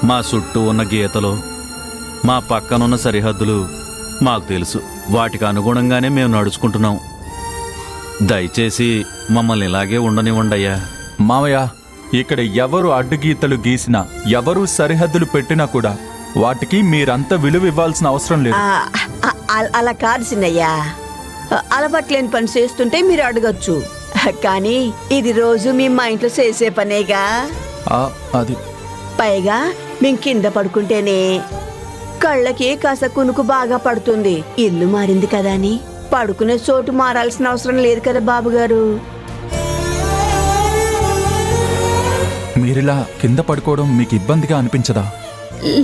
మా చుట్టూ ఉన్న గీతలు, మా పక్కనున్న సరిహద్దులు మాకు తెలుసు. వాటికి అనుగుణంగానే మేము నడుచుకుంటున్నాం. దయచేసి మమ్మల్ని ఇలాగే ఉండనివ్వండి అయ్యా. మామయ్య, ఇక్కడ ఎవరు అడ్డుగీతలు గీసినా, ఎవరు సరిహద్దులు పెట్టినా కూడా వాటికి మీరంత విలువ ఇవ్వాల్సిన అవసరం లేదు. అలా కాదు సిన్నయ్యా. అలవాట్లేని పని చేస్తుంటే మీరు అడగచ్చు, కానీ ఇది రోజు మేము మా ఇంట్లో చేసే పనేగా. అది పైగా మేము కింద పడుకుంటేనే కళ్ళకి కాస్త కునుకు బాగా పడుతుంది. ఇల్లు మారింది కదా అని పడుకునే చోటు మారాల్సిన అవసరం లేదు కదా బాబుగారు. మీరిలా కింద పడుకోవడం మీకు ఇబ్బందిగా అనిపించదా?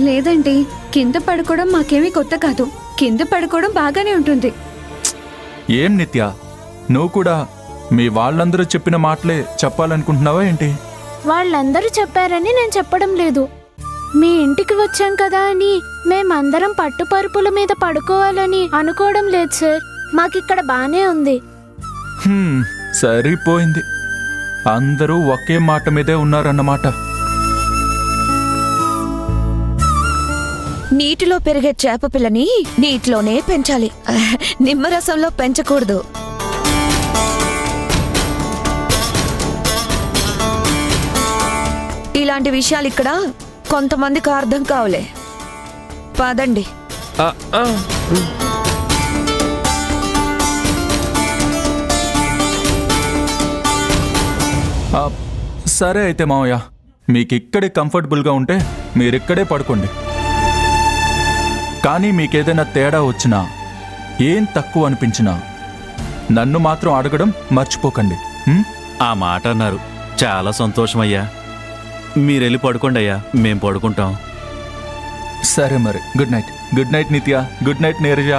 లేదండి, కింద పడుకోవడం మాకేమీ కొత్త కాదు. కింద పడుకోవడం బాగానే ఉంటుంది. ఏం నిత్య, నువ్వు కూడా మీ వాళ్ళందరూ చెప్పిన మాటలే చెప్పాలనుకుంటున్నావా ఏంటి? వాళ్ళందరూ చెప్పారని నేను చెప్పడం లేదు. మీ ఇంటికి వచ్చాం కదా అని మేమందరం పట్టుపరుపుల మీద పడుకోవాలని అనుకోవడం లేదు సార్. మాకిక్కడ బానే ఉంది. సరిపోయింది. అందరూ ఒకే మాట మీదే ఉన్నారన్నమాట. నీటిలో పెరిగే చేప పిల్లని నీటిలోనే పెంచాలి, నిమ్మరసంలో పెంచకూడదు. ఇలాంటి విషయాలు ఇక్కడ కొంతమందికి అర్థం కావులే. పదండి. సరే అయితే మావయ్య, మీకు ఇక్కడే కంఫర్టబుల్గా ఉంటే మీరిక్కడే పడుకోండి. కానీ మీకేదైనా తేడా వచ్చినా, ఏం తక్కువ అనిపించినా నన్ను మాత్రం అడగడం మర్చిపోకండి. ఆ మాట అన్నారు, చాలా సంతోషమయ్యా. మీరెళ్ళి పడుకోండి అయ్యా, మేం పడుకుంటాం. సరే మరి, గుడ్ నైట్. గుడ్ నైట్ నిత్య. Good night Neeraja.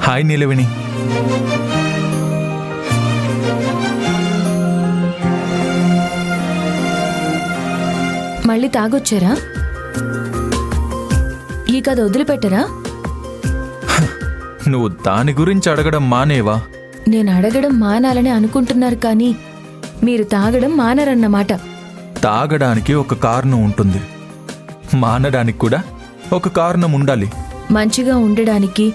హాయ్ నీలవేణి. మళ్ళీ తాగొచ్చారా? ఈ కథ వదిలిపెట్టరా? నువ్వు దాని గురించి అడగడం మానేవా? నేను అడగడం మానాలని అనుకుంటున్నారు, కానీ మీరు తాగడం మానరన్నమాట. తాగడానికి ఒక కారణం ఉంటుంది, మానడానికి కూడా ఒక కారణం ఉండాలి. మంచిగా ఉండడానికి,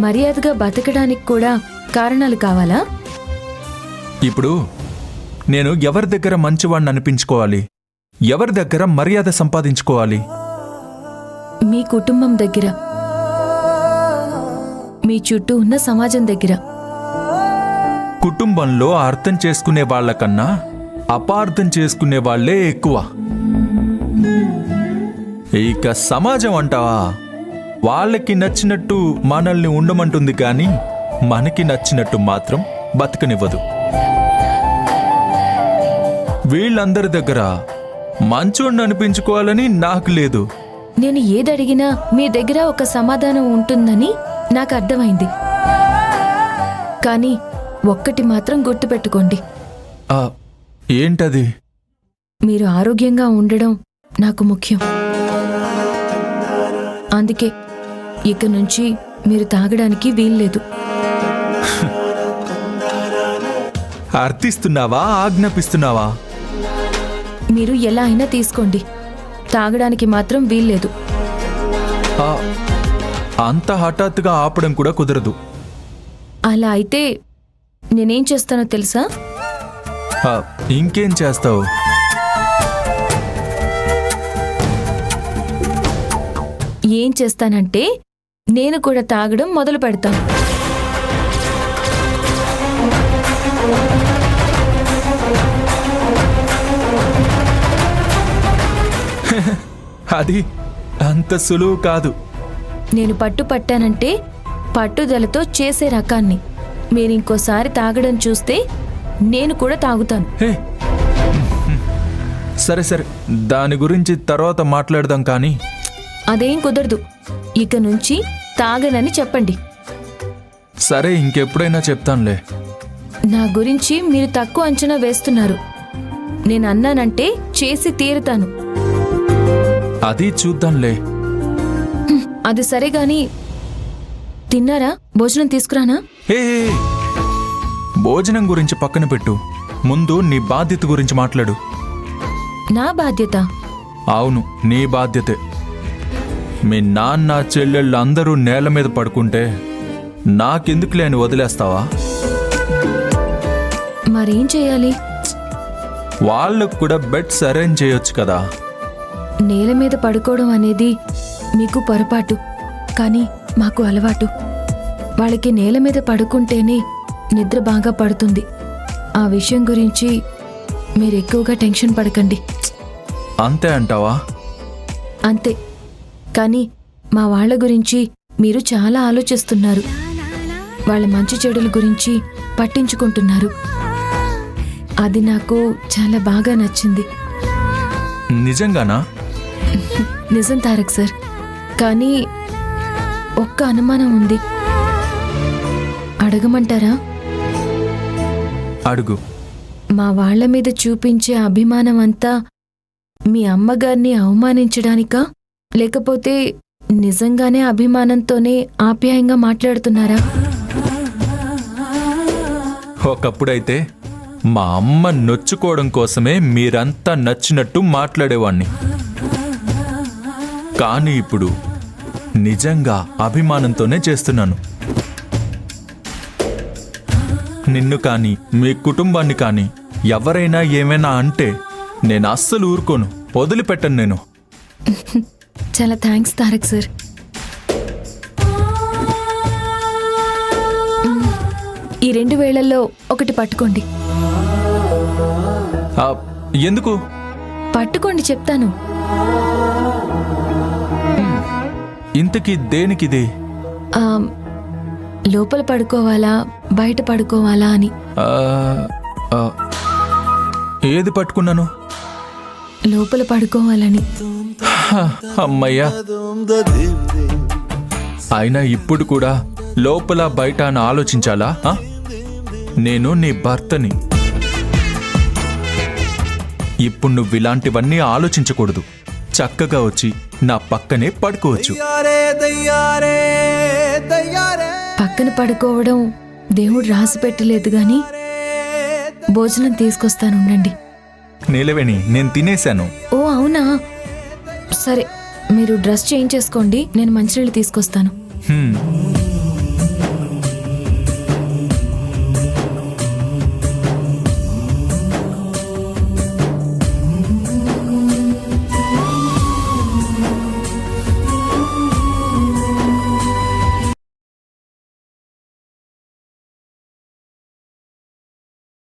మర్యాదగా బతకడానికి కూడా కారణాలు కావాలా? ఇప్పుడు నేను ఎవరి దగ్గర మంచివాణ్ణి అనిపించుకోవాలి, ఎవరి దగ్గర మర్యాద సంపాదించుకోవాలి? మీ కుటుంబం దగ్గర, మీ చుట్టూ ఉన్న సమాజం దగ్గర. కుటుంబంలో అర్థం చేసుకునే వాళ్ళకన్నా అపార్థం చేసుకునే వాళ్లే ఎక్కువ. ఇక సమాజం అంటావా, వాళ్ళకి నచ్చినట్టు మనల్ని ఉండమంటుంది, కానీ మనకి నచ్చినట్టు మాత్రం బతకనివ్వదు. వీళ్ళందరి దగ్గర మంచోడిని అనిపించుకోవాలని నాకు లేదు. నేను ఏదడిగినా మీ దగ్గర ఒక సమాధానం ఉంటుందని నాకు అర్థమైంది, కానీ ఒక్కటి మాత్రం గుర్తుపెట్టుకోండి. ఏంటది? మీరు ఆరోగ్యంగా ఉండడం నాకు ముఖ్యం. అందుకే ఇక నుంచి మీరు తాగడానికి వీల్లేదు. అర్థిస్తున్నావా, ఆజ్ఞాపిస్తున్నావా? మీరు ఎలా అయినా తీసుకోండి, తాగడానికి మాత్రం వీల్లేదు. అంత హఠాత్తుగా ఆపడం కూడా కుదరదు. అలా అయితే నేనేం చేస్తానో తెలుసా? ఇంకేం చేస్తావు? ఏం చేస్తానంటే నేను కూడా తాగడం మొదలు పెడతాను. అది అంత సులువు కాదు. నేను పట్టానంటే పట్టుదలతో చేసే రకాన్ని. మీరింకోసారి తాగడం చూస్తే నేను కూడా తాగుతాను. సరే సరే, దాని గురించి తర్వాత మాట్లాడదాం. కానీ అదేం కుదరదు. ఇక నుంచి తాగనని చెప్పండి. సరే, ఇంకెప్పుడైనా చెప్తానులే. నా గురించి మీరు తక్కువ అంచనా వేస్తున్నారు. నేను అన్నానంటే చేసి తీరుతాను. అది చూద్దాంలే. అది సరే గాని తిన్నారా? భోజనం తీసుకురానా? ఏ భోజనం గురించి పక్కన పెట్టు, ముందు నీ బాధ్యత గురించి మాట్లాడు. నా బాధ్యత? అవును, నీ బాధ్యతే. మీ నాన్న చెల్లెళ్ళు అందరూ నేల మీద పడుకుంటే నాకెందుకు లేని వదిలేస్తావా? మరేం చేయాలి? వాళ్ళకు కూడా బెడ్స్ అరేంజ్ చేయొచ్చు కదా. నేల మీద పడుకోవడం అనేది మీకు పొరపాటు, కానీ మాకు అలవాటు. వాళ్ళకి నేల మీద పడుకుంటేనే నిద్ర బాగా పడుతుంది. ఆ విషయం గురించి మీరు ఎక్కువగా టెన్షన్ పడకండి. అంతే అంటావా? అంతే. కానీ మా వాళ్ళ గురించి మీరు చాలా ఆలోచిస్తున్నారు. వాళ్ళ మంచి చెడుల గురించి పట్టించుకుంటున్నారు. అది నాకు చాలా బాగా నచ్చింది. నిజంగానా? నిజం తారక్ సార్, కానీ ఒక్క అనుమానం ఉంది. అడగమంటారా? అడుగు. మా వాళ్ళ మీద చూపించే అభిమానం అంతా మీ అమ్మగారిని అవమానించడానికా, లేకపోతే నిజంగానే అభిమానంతోనే ఆప్యాయంగా మాట్లాడుతున్నారా? ఒకప్పుడైతే మా అమ్మ నొచ్చుకోవడం కోసమే మీరంతా నచ్చినట్టు మాట్లాడేవాణ్ణి. కానీ ఇప్పుడు నిజంగా అభిమానంతోనే చేస్తున్నాను. నిన్ను కానీ మీ కుటుంబాన్ని కానీ ఎవరైనా ఏమైనా అంటే నేను అస్సలు ఊరుకోను, వదిలిపెట్టను నేను. చాలా థ్యాంక్స్ తారక్ సార్. ఈ 2 వేళల్లో ఒకటి పట్టుకోండి. ఆ, ఎందుకు? పట్టుకోండి చెప్తాను. ఇంతకీ దేనికిది? ఆ, లోపల పడుకోవాలా బయట పడుకోవాలా అని. ఆ, ఆ, ఏది పట్టుకున్నాను? లోపల పడుకోవాలని. హ, అమ్మయ్యా. అయినా ఇప్పుడు కూడా లోపల బయట అని ఆలోచించాలా? ఆ? నేను నీ భర్తని. ఇప్పుడు నువ్వు ఇలాంటివన్నీ ఆలోచించకూడదు. చక్కగా వచ్చి నా పక్కనే పడుకోవచ్చు. పక్కన పడుకోవడం దేవుడు రాసి పెట్టలేదు గాని భోజనం తీసుకొస్తానుండండి. నీలవేణి, నేను తినేశాను. ఓ అవునా? సరే, మీరు డ్రెస్ చేంజ్ చేసుకోండి, నేను మంచినీళ్ళు తీసుకొస్తాను. హ్మ్.